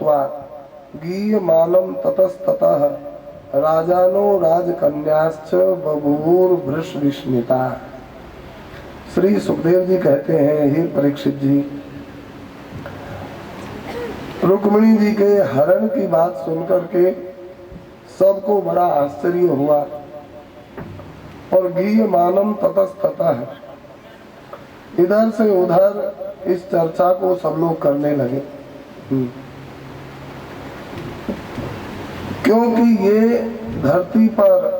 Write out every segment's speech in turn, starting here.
गीयमानं ततस्ततः राजानो राजकन्याश्च बभूवुर्वृषविस्मिता। श्री सुखदेव जी कहते हैं, हे परीक्षित जी, रुक्मिणी जी के हरण की बात सुनकर के सबको बड़ा आश्चर्य हुआ और गीयमानं ततस्ततः इधर से उधर इस चर्चा को सब लोग करने लगे, क्योंकि ये धरती पर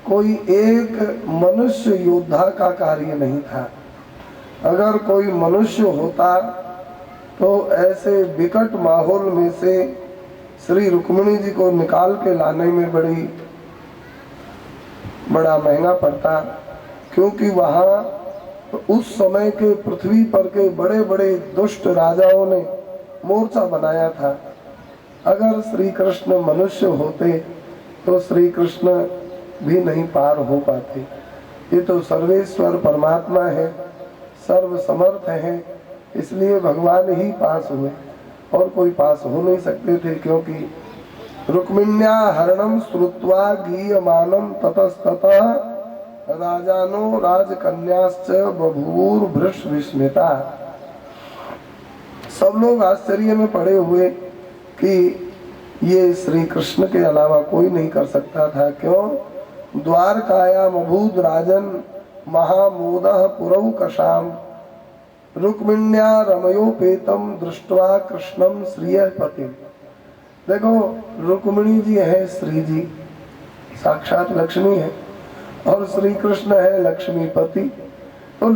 कोई एक मनुष्य योद्धा का कार्य नहीं था। अगर कोई मनुष्य होता तो ऐसे विकट माहौल में से श्री रुक्मिणी जी को निकाल के लाने में बड़ा महंगा पड़ता, क्योंकि वहाँ उस समय के पृथ्वी पर के बड़े बड़े दुष्ट राजाओं ने मोर्चा बनाया था। अगर श्री कृष्ण मनुष्य होते तो श्री कृष्ण भी नहीं पार हो पाते। ये तो सर्वेश्वर परमात्मा है, सर्व समर्थ है, इसलिए भगवान ही पास हुए और कोई पास हो नहीं सकते थे। क्योंकि रुक्मिण्या हरणम श्रुत्वा गीयमानं ततस्ततः राजानो राजकन्याश्च बभूवुर्वृषविस्मिता। सब लोग आश्चर्य में पड़े हुए कि ये श्री कृष्ण के अलावा कोई नहीं कर सकता था। क्यों? द्वारकायाम अभूत राजन महामोदः पुरौकशाम रुक्मिण्या रमयोपेतम दृष्ट्वा कृष्णम श्रियपतिम। देखो, रुक्मिणी जी है श्री जी, साक्षात लक्ष्मी है, और श्री कृष्ण है लक्ष्मीपति। तो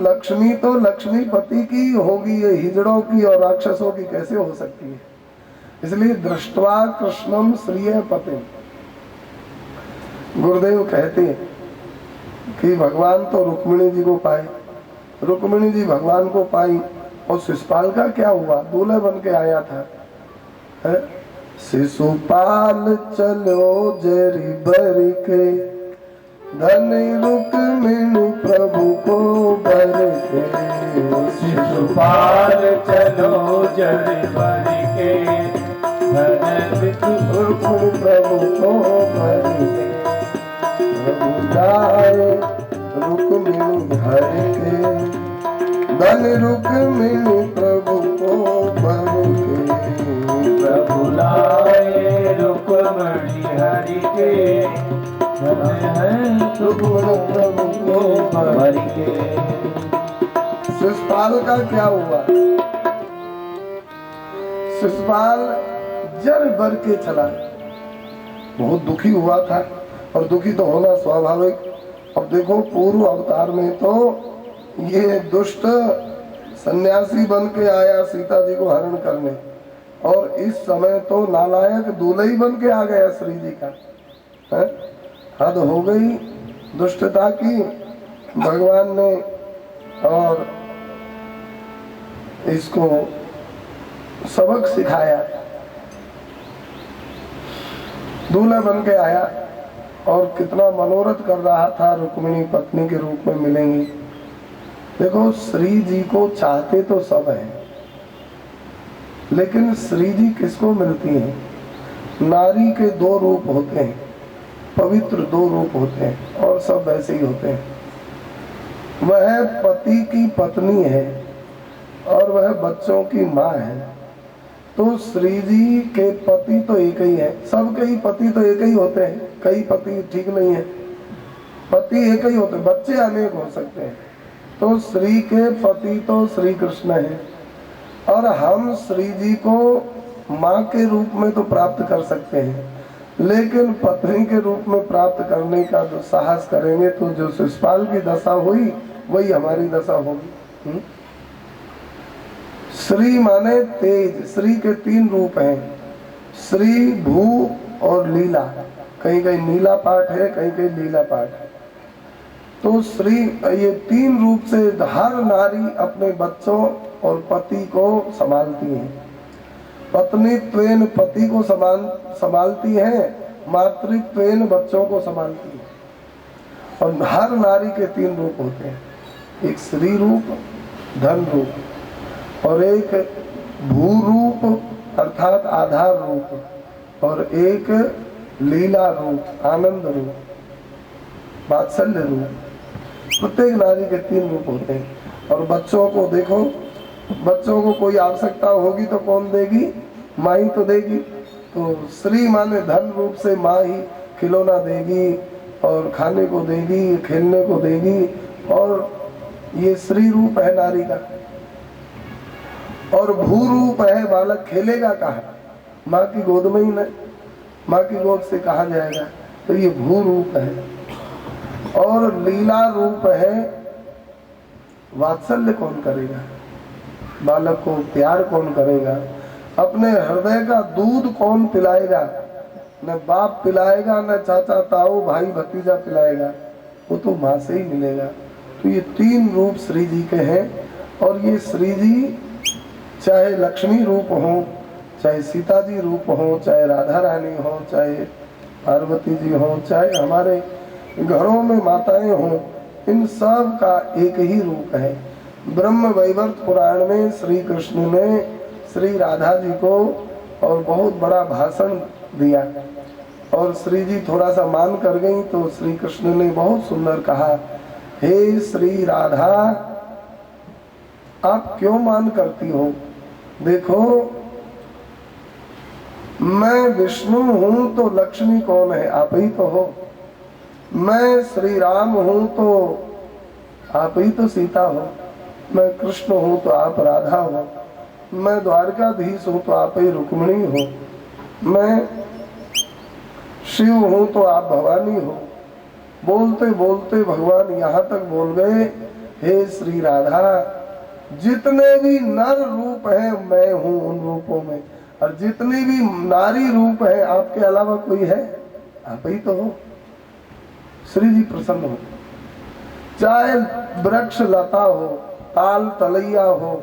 लक्ष्मीपति की होगी, ये हिजड़ों की और राक्षसों की कैसे हो सकती है? इसलिए दृष्ट्वा कृष्णम श्रियपतिम। गुरुदेव कहते हैं कि भगवान तो रुक्मिणी जी को पाए, रुक्मिणी जी भगवान को पाई, और शिशुपाल का क्या हुआ? दूल्हे बन के आया था। शिशुपाल चलो जरी बर के धन रुक्मिणी प्रभु को बर के। शिशुपाल चलो जरी बर के धन रुक्मिणी प्रभु को बर के। प्रभु जाए रुक्मिणी हर के धन रुक्मिणी प्रभु को बर के। प्रभु लाए रुक्मिणी हरि के प्रभु को बर के। शिशुपाल का क्या हुआ? शिशुपाल जर बर के चला, बहुत दुखी हुआ था, और दुखी तो होना स्वाभाविक। अब देखो, पूर्व अवतार में तो ये दुष्ट सन्यासी बन के आया सीता जी को हरण करने, और इस समय तो नालायक दूल्हा ही बन के आ गया श्री जी का। है? हद हो गई दुष्टता की भगवान ने, और इसको सबक सिखाया। दूल्हा बन के आया और कितना मनोरथ कर रहा था, रुक्मिणी पत्नी के रूप में मिलेंगी। देखो, श्री जी को चाहते तो सब हैं, लेकिन श्री जी किसको मिलती हैं? नारी के दो रूप होते हैं, पवित्र दो रूप होते हैं, और सब वैसे ही होते हैं। वह पति की पत्नी है और वह बच्चों की माँ है। तो श्री जी के पति तो एक ही है, सबके ही पति तो एक ही होते हैं, कई पति ठीक नहीं है, पति एक ही होते, बच्चे अनेक हो सकते हैं। तो श्री के पति तो श्री कृष्ण है, और हम श्री जी को माँ के रूप में तो प्राप्त कर सकते हैं, लेकिन पत्नी के रूप में प्राप्त करने का जो साहस करेंगे तो जो शिशुपाल की दशा हुई वही हमारी दशा होगी। श्री माने तेज। श्री के तीन रूप हैं, श्री, भू और लीला। कहीं कहीं नीला पाठ है, कहीं कहीं लीला पाठ है। तो श्री, ये तीन रूप से हर नारी अपने बच्चों और पति को संभालती है। पत्नीत्वेन पति को संभालती है, मातृत्वेन बच्चों को संभालती है। और हर नारी के तीन रूप होते हैं, एक श्री रूप, धन रूप, और एक भू रूप अर्थात आधार रूप, और एक लीला रूप, आनंद रूप, वात्सल्य रूप। प्रत्येक नारी के 3 रूप होते हैं। और बच्चों को देखो, बच्चों को कोई आवश्यकता होगी तो कौन देगी? माँ ही तो देगी। तो श्री माने धन रूप से माँ ही खिलौना देगी और खाने को देगी, खेलने को देगी, और ये श्री रूप है नारी का। और भू रूप है, बालक खेलेगा कहाँ? माँ की गोद में ही नहीं, माँ की गोद से कहाँ जाएगा? तो ये भू रूप है। और लीला रूप है, वात्सल्य कौन करेगा? बालक को प्यार कौन करेगा? अपने हृदय का दूध कौन पिलाएगा? न बाप पिलाएगा, न चाचा ताऊ भाई भतीजा पिलाएगा, वो तो माँ से ही मिलेगा। तो ये 3 रूप श्री जी के हैं। और ये श्री जी चाहे लक्ष्मी रूप हो, चाहे सीता जी रूप हो, चाहे राधा रानी हो, चाहे पार्वती जी हो, चाहे हमारे घरों में माताएं हो, इन सब का एक ही रूप है। ब्रह्म वैवर्त पुराण में श्री कृष्ण ने श्री राधा जी को और बहुत बड़ा भाषण दिया, और श्री जी थोड़ा सा मान कर गई तो श्री कृष्ण ने बहुत सुंदर कहा, हे श्री राधा, आप क्यों मान करती हो? देखो, मैं विष्णु हूं तो लक्ष्मी कौन है? आप ही तो हो। मैं श्री राम हूं तो आप ही तो सीता हो। मैं कृष्ण हूं तो आप राधा हो। मैं द्वारकाधीश हूं तो आप ही रुक्मिणी हो। मैं शिव हूं तो आप भवानी हो। बोलते बोलते भगवान यहाँ तक बोल गए, हे श्री राधा, जितने भी नर रूप हैं मैं हूं उन रूपों में, और जितने भी नारी रूप है आपके अलावा कोई है? आप ही तो हो। श्री जी प्रसन्न हो। चाहे वृक्ष लता हो, ताल तलैया हो,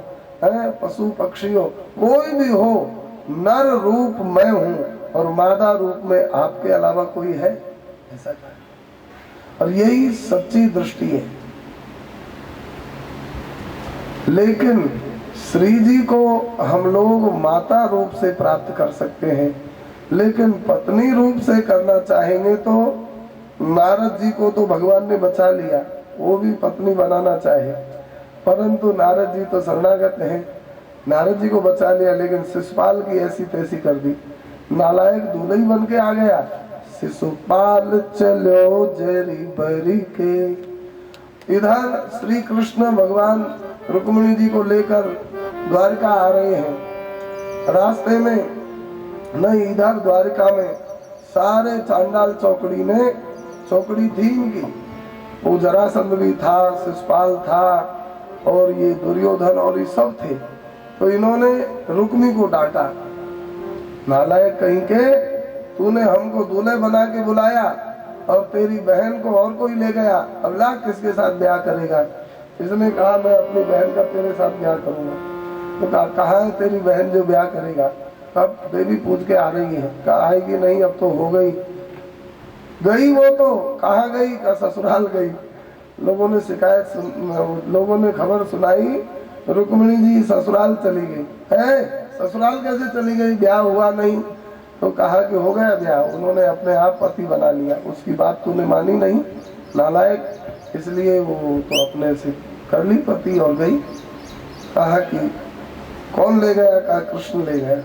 पशु पक्षी हो, कोई भी हो, नर रूप मैं हूं और मादा रूप में आपके अलावा कोई है? ऐसा क्या? और यही सच्ची दृष्टि है। लेकिन श्री जी को हम लोग माता रूप से प्राप्त कर सकते हैं, लेकिन पत्नी रूप से करना चाहेंगे तो नारद जी को तो भगवान ने बचा लिया, वो भी पत्नी बनाना चाहे, परंतु नारद जी तो शरणागत हैं। नारद जी को बचा लिया, लेकिन शिशुपाल की ऐसी तैसी कर दी, नालायक दूल्हा ही बन के आ गया। शिशुपाल चलो जरी बरी के। इधर श्री कृष्ण भगवान रुक्मिणी जी को लेकर द्वारका आ रहे हैं। रास्ते में नहीं, इधर द्वारका में सारे चांडाल चौकड़ी ने, चौकड़ी थी इनकी, वो जरासंध भी था, शिशुपाल था, और ये दुर्योधन और ये सब थे। तो इन्होंने रुक्मी को डांटा, नालायक कहीं के, तूने हमको दूल्हे बना के बुलाया और तेरी बहन को और कोई ले गया, अब ला किसके साथ ब्याह करेगा? इसने कहा मैं अपनी बहन का तेरे साथ ब्याह करूंगा। तो कहा है तेरी बहन जो ब्याह करेगा? अब देवी पूछ के आ रही है, कहा आएगी नहीं, अब तो हो गई। गई वो तो, कहाँ गई? का ससुराल गई। लोगों ने शिकायत, लोगों ने खबर सुनाई, रुक्मिणी जी ससुराल चली गई। है, ससुराल कैसे चली गई? ब्याह हुआ नहीं। तो कहा कि हो गया ब्याह, उन्होंने अपने आप पति बना लिया, उसकी बात तूने मानी नहीं नालायक, इसलिए वो तो अपने से कर ली पति और गई। कहा कि कौन ले गया? कहा कृष्ण ले गया।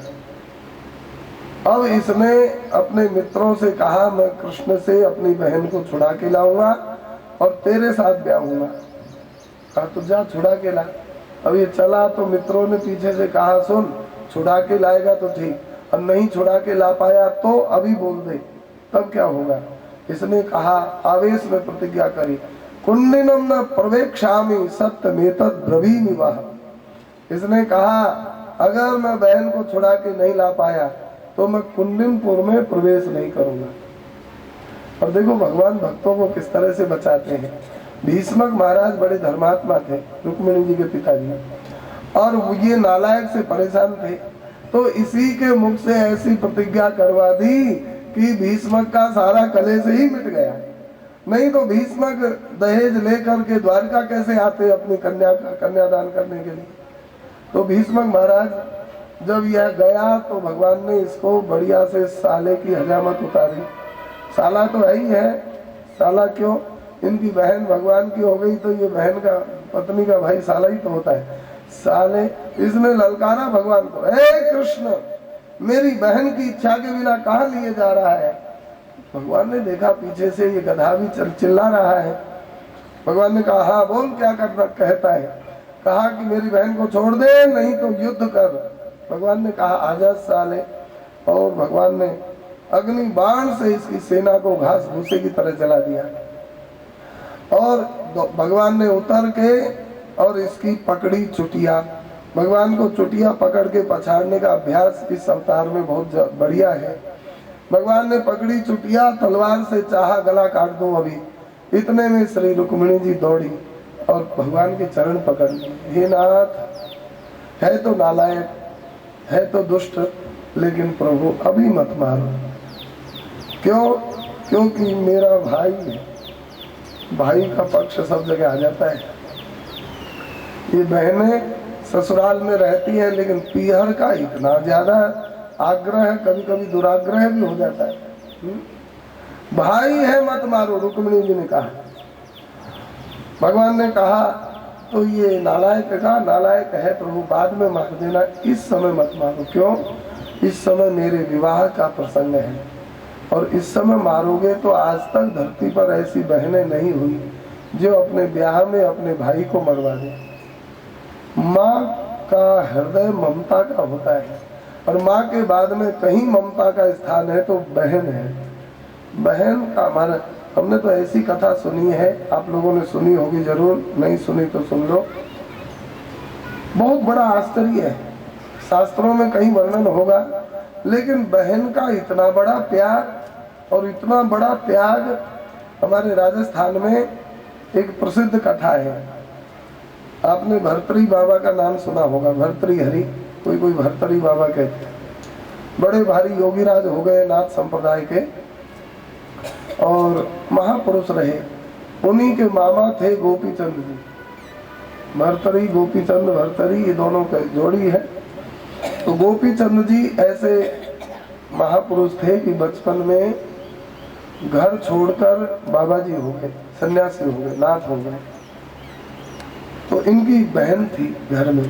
अब इसने अपने मित्रों से कहा मैं कृष्ण से अपनी बहन को छुड़ा के लाऊंगा और तेरे साथ ब्याह होगा। कहा तो जा छुड़ा के ला। अब ये चला तो मित्रों ने पीछे से कहा सुन, छुड़ा के लाएगा तो ठीक, और नहीं छुड़ा के ला पाया तो अभी बोल दे, तब क्या होगा? इसने कहा, आवेश में प्रतिज्ञा करी, कुंडिनम न प्रवेक्षामि सत्यमेतद् ब्रवीमि वह। इसने कहा अगर मैं बहन को छुड़ा के नहीं ला पाया तो मैं कुंडिनपुर में प्रवेश नहीं करूंगा। और देखो भगवान भक्तों को किस तरह से बचाते हैं। भीष्मक महाराज बड़े धर्मात्मा थे, रुक्मिणी जी के पिताजी, और ये नालायक से परेशान थे, तो इसी के मुख से ऐसी प्रतिज्ञा करवा दी कि भीष्मक का सारा कलेश ही मिट गया। नहीं तो भीष्मक दहेज लेकर के द्वारका कैसे आते अपनी कन्यादान करने के लिए? तो भीष्मक महाराज जब यह गया तो भगवान ने इसको बढ़िया से साले की हजामत उतारी। साला तो है ही है, साला क्यों, इनकी बहन भगवान की हो गई तो ये बहन का पत्नी का भाई साला ही तो होता है। साले, इसने ललकारा भगवान को, हे कृष्ण मेरी बहन की इच्छा के बिना कहाँ लिए जा रहा है। भगवान ने देखा पीछे से ये गधा भी चिल्ला रहा है। भगवान ने कहा हाँ बोल क्या करना कहता है। कहा कि मेरी बहन को छोड़ दे नहीं तो युद्ध कर। भगवान ने कहा आजा साले, और भगवान ने अग्नि बाण से इसकी सेना को घास भूसे की तरह जला दिया। और भगवान ने उतर के और इसकी पकड़ी चुटिया। भगवान को चुटिया पकड़ के पछाड़ने का अभ्यास इस अवतार में बहुत बढ़िया है। भगवान ने पकड़ी चुटिया, तलवार से चाहा गला काट दूं अभी। इतने में श्री रुक्मिणी जी दौड़ी और भगवान के चरण पकड़ लिए। हे नाथ, है तो नालायक, है तो दुष्ट, लेकिन प्रभु अभी मत मारो। क्यों? क्योंकि मेरा भाई है, भाई का पक्ष सब जगह आ जाता है। ये बहनें ससुराल में रहती हैं लेकिन पीहर का इतना ज्यादा आग्रह, कभी कभी दुराग्रह भी हो जाता है। भाई है मत मारो, रुक्मिणी जी ने कहा। भगवान ने कहा तो ये नालायक का नालायक है प्रभु, बाद में मार देना, इस समय मत मारो। क्यों? इस समय मेरे विवाह का प्रसंग है और इस समय मारोगे तो आज तक धरती पर ऐसी बहनें नहीं हुई जो अपने ब्याह में अपने भाई को मरवा दे। माँ का हृदय ममता का होता है और माँ के बाद में कहीं ममता का स्थान है तो बहन है। बहन का हमारा, हमने तो ऐसी कथा सुनी है, आप लोगों ने सुनी होगी जरूर, नहीं सुनी तो सुन लो। बहुत बड़ा आश्चर्य है, शास्त्रों में कहीं वर्णन होगा, लेकिन बहन का इतना बड़ा प्यार और इतना बड़ा त्याग। हमारे राजस्थान में एक प्रसिद्ध कथा है, आपने भर्तरी बाबा का नाम सुना होगा। भर्तरी हरि, कोई कोई भर्तरी बाबा कहते हैं। बड़े भारी योगीराज हो गए नाथ संप्रदाय के और महापुरुष रहे। उन्हीं के मामा थे गोपीचंद जी। भर्तरी गोपीचंद भर्तरी ये दोनों का जोड़ी है। तो गोपीचंद जी ऐसे महापुरुष थे कि बचपन में घर छोड़कर बाबा जी हो गए, सन्यासी हो गए, नाथ हो गए। तो इनकी बहन थी घर में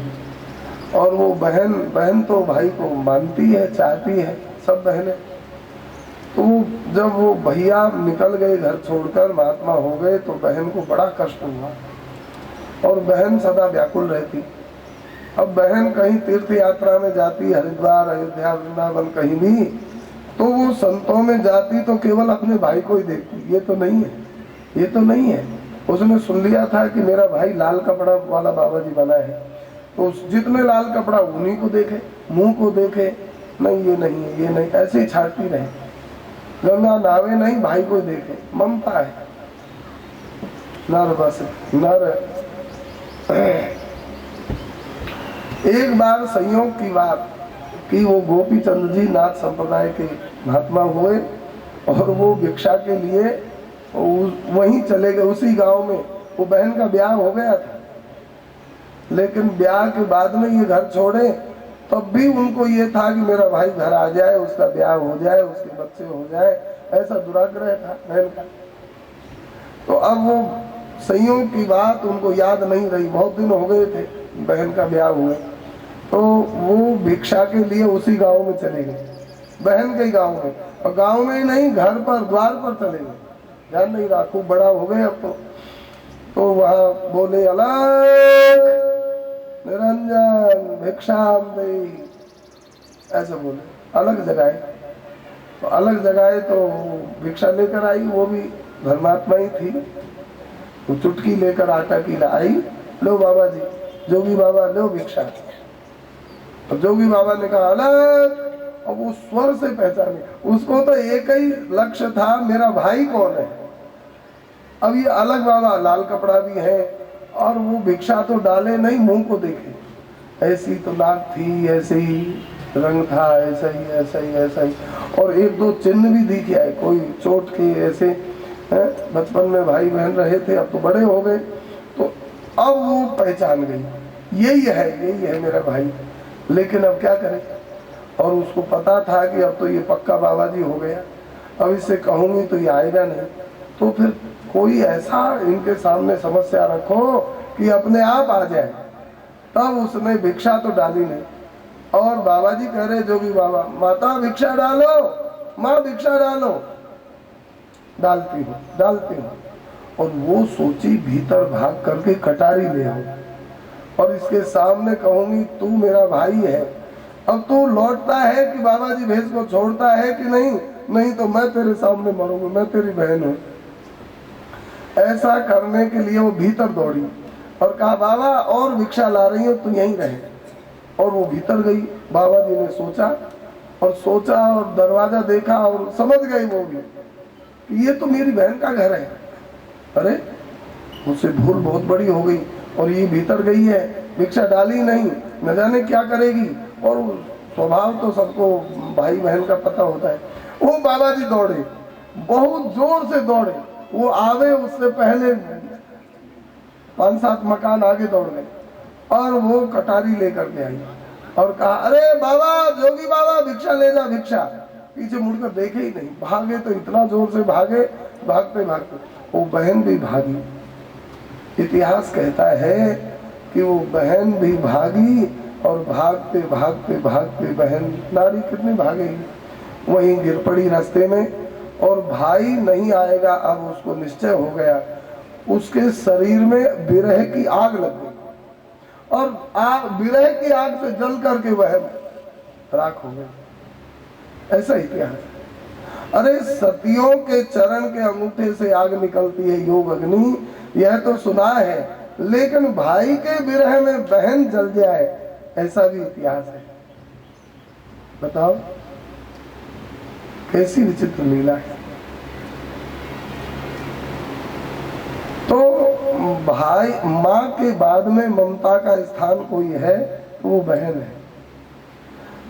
और वो बहन तो भाई को मानती है, चाहती है, सब बहनें। तो जब वो भैया निकल गए घर छोड़कर, महात्मा हो गए, तो बहन को बड़ा कष्ट हुआ और बहन सदा व्याकुल रहती। अब बहन कहीं तीर्थ यात्रा में जाती, हरिद्वार, अयोध्या, वृंदावन, कहीं भी, तो वो संतों में जाती तो केवल अपने भाई को ही देखती। ये तो नहीं है, ये तो नहीं है। उसने सुन लिया था कि मेरा भाई लाल कपड़ा वाला बाबा जी बना है, तो जितने लाल कपड़ा उन्हीं को देखे, मुंह को देखे, नहीं ये नहीं है, ये नहीं, ऐसे ही छाटती रहे। गंगा नहावे नहीं, भाई को देखे, ममता है। नर बस नर। एक बार संयोग की बात कि वो गोपीचंद जी नाथ संप्रदाय के महात्मा हुए और वो भिक्षा के लिए वहीं चले गए, उसी गांव में। वो बहन का ब्याह हो गया था, लेकिन ब्याह के बाद में ये घर छोड़े, तब भी उनको ये था कि मेरा भाई घर आ जाए, उसका ब्याह हो जाए, उसके बच्चे हो जाए, ऐसा दुराग्रह था बहन का। तो अब वो संयोग की बात उनको याद नहीं रही, बहुत दिन हो गए थे बहन का ब्याह हुए, तो वो भिक्षा के लिए उसी गांव में चले गए, बहन के गांव में। और गांव में ही नहीं, घर पर, द्वार पर चले गए। ध्यान नहीं रहा, खूब बड़ा हो गए अब तो वहां बोले अलग निरंजन भिक्षाम देहि, ऐसे बोले, अलग जगाए। तो अलग जगाए तो भिक्षा लेकर आई, वो भी धर्मात्मा ही थी। वो चुटकी लेकर आटा की लाई, लो बाबा जी, जोगी बाबा लो भिक्षा। तो जोगी बाबा ने कहा अलग, और वो स्वर से पहचाने। उसको तो एक ही लक्ष्य था, मेरा भाई कौन है। अब ये अलग बाबा, लाल कपड़ा भी है और वो भिक्षा तो डाले नहीं, मुंह को देखे। ऐसी तो नाक थी, ऐसे ही रंग था, ऐसा ही ऐसा ही ऐसा ही, और एक दो चिन्ह भी दिखे आए, कोई चोट के ऐसे। बचपन में भाई बहन रहे थे, अब तो बड़े हो गए, तो अब वो पहचान गई, यही है मेरा भाई। लेकिन अब क्या करें। और उसको पता था कि अब तो ये पक्का बाबा जी हो गया, अब इससे कहूँगी तो ये आएगा नहीं, तो फिर कोई ऐसा इनके सामने समस्या रखो कि अपने आप आ जाए। तब उसने भिक्षा तो डाली नहीं, और बाबा जी कह रहे जोगी बाबा, माता भिक्षा डालो, माँ भिक्षा डालो। डालती हूँ। और वो सोची भीतर भाग करके कटारी ले आओ, और इसके सामने कहूंगी तू मेरा भाई है, अब तू लौटता है कि बाबा जी भेष को छोड़ता है कि नहीं, नहीं तो मैं तेरे सामने मरूंगा, मैं तेरी बहन हूँ। ऐसा करने के लिए वो भीतर दौड़ी और कहा बाबा और भिक्षा ला रही हो, तू यहीं रहे। और वो भीतर गई। बाबा जी ने सोचा और दरवाजा देखा और समझ गई वो भी कि ये तो मेरी बहन का घर है। अरे उससे भूल बहुत बड़ी हो गई, और ये भीतर गई है, भिक्षा डाली नहीं, न जाने क्या करेगी। और स्वभाव तो सबको भाई बहन का पता होता है। वो बाबा जी दौड़े, बहुत जोर से दौड़े, वो आवे उससे पहले 5-7 मकान आगे दौड़ गए, और वो कटारी लेकर के आई और कहा अरे बाबा, जोगी बाबा भिक्षा ले जा, भिक्षा। पीछे मुड़कर देखे ही नहीं, भागे तो इतना जोर से भागे, भागते भागते वो बहन भी भागी। इतिहास कहता है कि वो बहन भी भागी, और भागते भागते भागते बहन नारी कितनी भागेगी, वहीं गिर पड़ी रास्ते में। और भाई नहीं आएगा, अब उसको निश्चय हो गया। उसके शरीर में विरह की आग लग गई, और विरह की आग से जल करके वह राख हो गई। ऐसा इतिहास है। अरे सतियों के चरण के अंगूठे से आग निकलती है योग अग्नि, यह तो सुना है, लेकिन भाई के विरह में बहन जल जाए, ऐसा भी इतिहास है। बताओ कैसी विचित्र लीला है। तो भाई माँ के बाद में ममता का स्थान कोई है तो वो बहन है।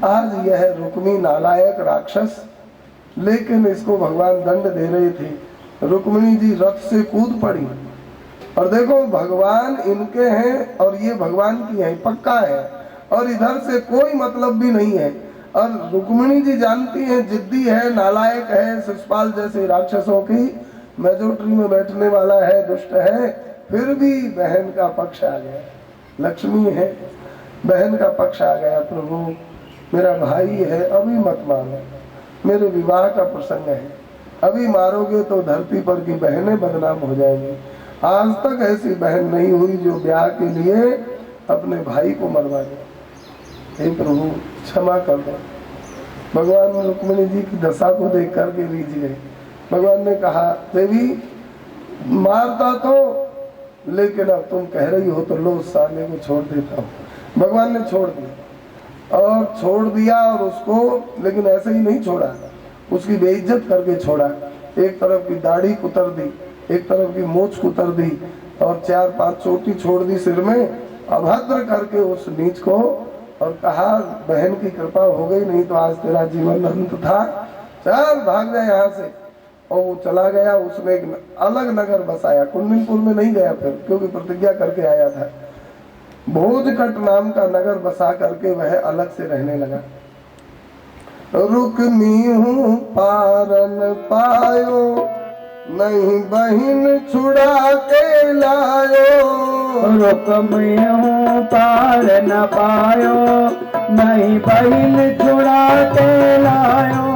आज यह रुक्मी नालायक राक्षस, लेकिन इसको भगवान दंड दे रहे थे। रुक्मिणी जी रथ से कूद पड़ी, और देखो भगवान इनके हैं और ये भगवान की है, पक्का है, और इधर से कोई मतलब भी नहीं है। और रुक्मिणी जी जानती हैं जिद्दी है, नालायक है, शिशुपाल जैसे राक्षसों की मेजोरिटी में बैठने वाला है, दुष्ट है, फिर भी बहन का पक्ष आ गया। लक्ष्मी है, बहन का पक्ष आ गया। प्रभु मेरा भाई है, अभी मत मारो, मेरे विवाह का प्रसंग है, अभी मारोगे तो धरती पर की बहनें बदनाम हो जाएंगी। आज तक ऐसी बहन नहीं हुई जो ब्याह के लिए अपने भाई को मरवा दे। हे प्रभु क्षमा कर दो। भगवान रुक्मिणी जी की दशा को देख करके रीझ गए। भगवान ने कहा देवी मारता तो, लेकिन अब तुम कह रही हो तो लो साले को छोड़ देता हूँ। भगवान ने छोड़ दिया, और छोड़ दिया, और उसको लेकिन ऐसे ही नहीं छोड़ा, उसकी बेइज्जत करके छोड़ा। एक तरफ की दाढ़ी कुतर दी, एक तरफ की मूछ कुतर दी, और 4-5 चोटी छोड़ दी सिर में, अभद्र करके उस नीच को, और कहा बहन की कृपा हो गई, नहीं तो आज तेरा जीवन अंत था, चल भाग जाए यहाँ से। और वो चला गया। उसने एक अलग नगर बसाया, कुंडनपुर में नहीं गया फिर, क्योंकि प्रतिज्ञा करके आया था। भोजकट नाम का नगर बसा करके वह अलग से रहने लगा। रुक्मी हूँ पारन पायो, नहीं बहिन छुड़ा के लायो। रुक्मी हूँ पार न पायो, नहीं बहिन छुड़ा के लायो।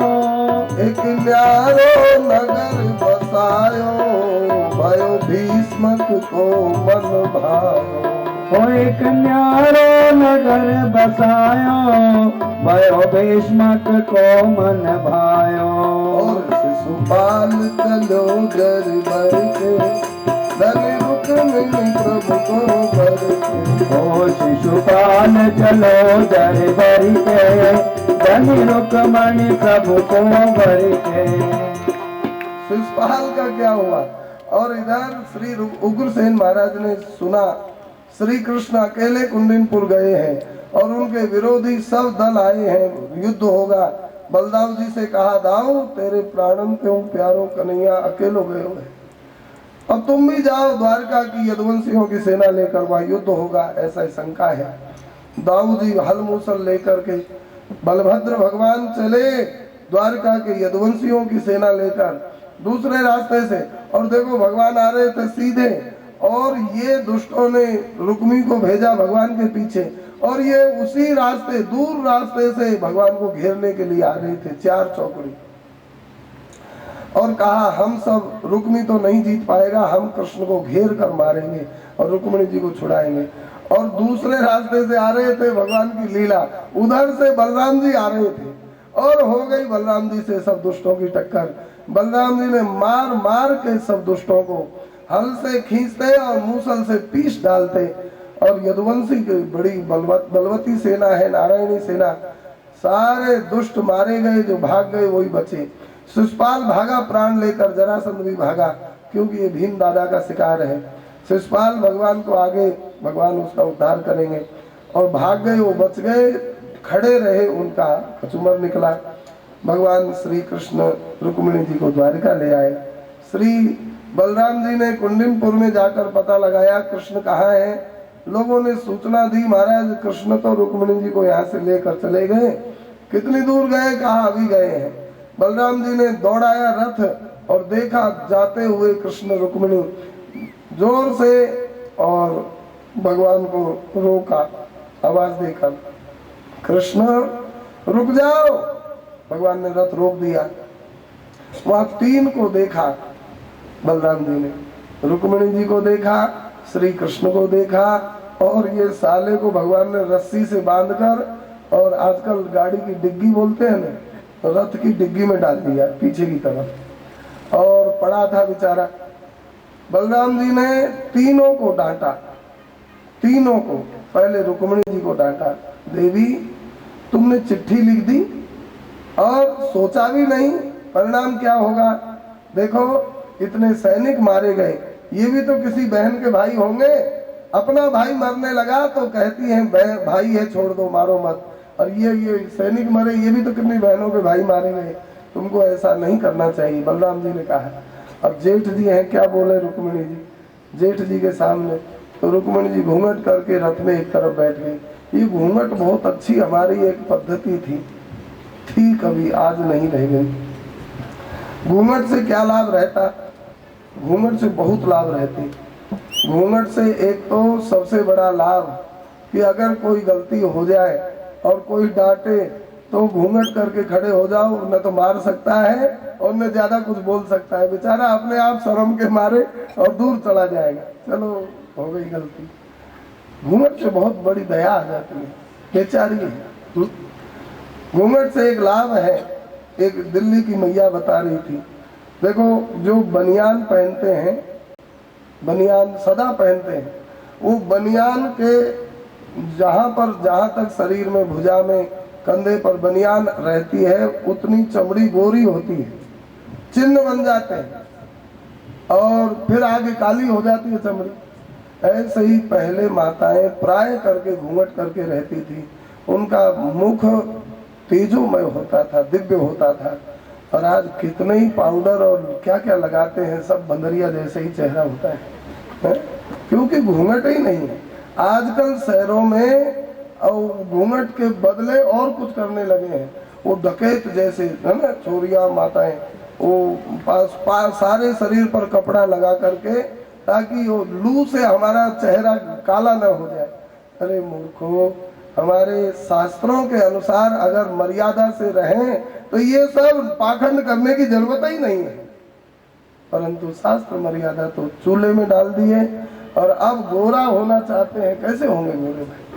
एक न्यारो नगर बसायो, भयो भीष्मक को मन भायो। एक न्यारो नगर बसायो, भयो भीष्मक को मन भायो। और शिशुपाल चलो घर भर के, धन रुक्मिणी प्रभु को भर के। ओ शिशुपाल चलो घर भर के, धन रुक्मिणी प्रभु को भर के। शिशुपाल का क्या हुआ? और इधर श्री उग्रसेन महाराज ने सुना श्री कृष्ण अकेले कुंडनपुर गए हैं, और उनके विरोधी सब दल आए हैं, युद्ध होगा। बलदाव जी से कहा दाऊ तेरे प्राणम क्यों प्यारो कन्हैया अकेलो गए हुए, अब तुम भी जाओ द्वारका की यदुवंशियों की सेना लेकर, वहां युद्ध होगा, ऐसा शंका है। दाऊ जी हल मूसल लेकर के, बलभद्र भगवान चले द्वारका के यदुवंशियों की सेना लेकर दूसरे रास्ते से, और देखो भगवान आ रहे थे सीधे, और ये दुष्टों ने रुक्मी को भेजा भगवान के पीछे, और ये उसी रास्ते दूर रास्ते से भगवान को घेरने के लिए आ रहे थे, चार चौकड़ी। और कहा हम सब, रुक्मी तो नहीं जीत पाएगा, हम कृष्ण को घेर कर मारेंगे और रुक्मिणी जी को छुड़ाएंगे। और दूसरे रास्ते से आ रहे थे भगवान की लीला, उधर से बलराम जी आ रहे थे, और हो गई बलराम जी से सब दुष्टों की टक्कर। बलराम जी ने मार मार के सब दुष्टों को हल से खींचते और मूसल से पीस डालते, और यदुवंशी की बड़ी बलवती सेना है, नारायणी सेना, सारे दुष्ट मारे गए, जो भाग गए वही बचे। शिशुपाल भागा प्राण लेकर, जरासंध भी भागा, क्योंकि ये भीम दादा का शिकार है। शिशुपाल भगवान को आगे, भगवान उसका उद्धार करेंगे, और भाग गए, वो बच गए, खड़े रहे, उनका कचूमर निकला। भगवान श्री कृष्ण रुक्मिणी जी को द्वारिका ले आए। श्री बलराम जी ने कुंडिनपुर में जाकर पता लगाया कृष्ण कहाँ है। लोगों ने सूचना दी, महाराज कृष्ण तो रुक्मिणी जी को यहाँ से लेकर चले गए। कितनी दूर गए, कहा अभी गए हैं। बलराम जी ने दौड़ाया रथ और देखा जाते हुए कृष्ण रुक्मिणी, जोर से और भगवान को रोका, आवाज देकर कृष्ण रुक जाओ। भगवान ने रथ रोक दिया। वहां तीन को देखा, बलराम जी ने रुक्मिणी जी को देखा, श्री कृष्ण को देखा, और ये साले को भगवान ने रस्सी से बांधकर, और आजकल गाड़ी की डिग्गी बोलते हैं ना, रथ की डिग्गी में डाल दिया पीछे की तरफ, और पड़ा था बेचारा। बलराम जी ने तीनों को डांटा, तीनों को, पहले रुक्मिणी जी को डांटा, देवी तुमने चिट्ठी लिख दी और सोचा भी नहीं परिणाम क्या होगा। देखो इतने सैनिक मारे गए, ये भी तो किसी बहन के भाई होंगे। अपना भाई मरने लगा तो कहती है भाई है छोड़ दो मारो मत, और ये सैनिक मरे, ये भी तो कितनी बहनों के भाई मारे गए। तुमको ऐसा नहीं करना चाहिए, बलराम जी ने कहा। अब जेठ जी हैं, क्या बोले रुक्मिणी जी जेठ जी के सामने, तो रुक्मिणी जी घूंघट करके रथ में एक तरफ बैठ गई। ये घूंघट बहुत अच्छी हमारी एक पद्धति थी कभी, आज नहीं रह गई। घूंघट से क्या लाभ रहता, घूंघट से बहुत लाभ रहते। घूंघट से एक तो सबसे बड़ा लाभ कि अगर कोई गलती हो जाए और कोई डांटे तो घूंघट करके खड़े हो जाओ, न तो मार सकता है और न ज्यादा कुछ बोल सकता है, बेचारा अपने आप शर्म के मारे और दूर चला जाएगा, चलो हो गई गलती। घूंघट से बहुत बड़ी दया आ जाती है, बेचारी है। घूंघट से एक लाभ है, एक दिल्ली की मैया बता रही थी, देखो जो बनियान पहनते हैं, बनियान सदा पहनते हैं, वो बनियान के जहाँ तक शरीर में, भुजा में, कंधे पर बनियान रहती है, उतनी चमड़ी गोरी होती है, चिन्ह बन जाते हैं, और फिर आगे काली हो जाती है चमड़ी। ऐसे ही पहले माताएं प्राय करके घूंघट करके रहती थी, उनका मुख तेजोमय होता था, दिव्य होता था। और आज कितने ही पाउडर और क्या क्या लगाते हैं, सब बंदरिया जैसे ही चेहरा होता है? क्योंकि घूंघट ही नहीं है। आजकल शहरों में घूंघट के बदले और कुछ करने लगे हैं, वो डकैत जैसे है ना, चोरिया माताएं, वो सारे शरीर पर कपड़ा लगा करके, ताकि वो लू से हमारा चेहरा काला न हो जाए। अरे मूर्खों, हमारे शास्त्रों के अनुसार अगर मर्यादा से रहें तो ये सब पाखंड करने की जरूरत ही नहीं है, परंतु शास्त्र मर्यादा तो चूल्हे में डाल दिए, और अब गोरा होना चाहते हैं, कैसे होंगे गोरे भाई?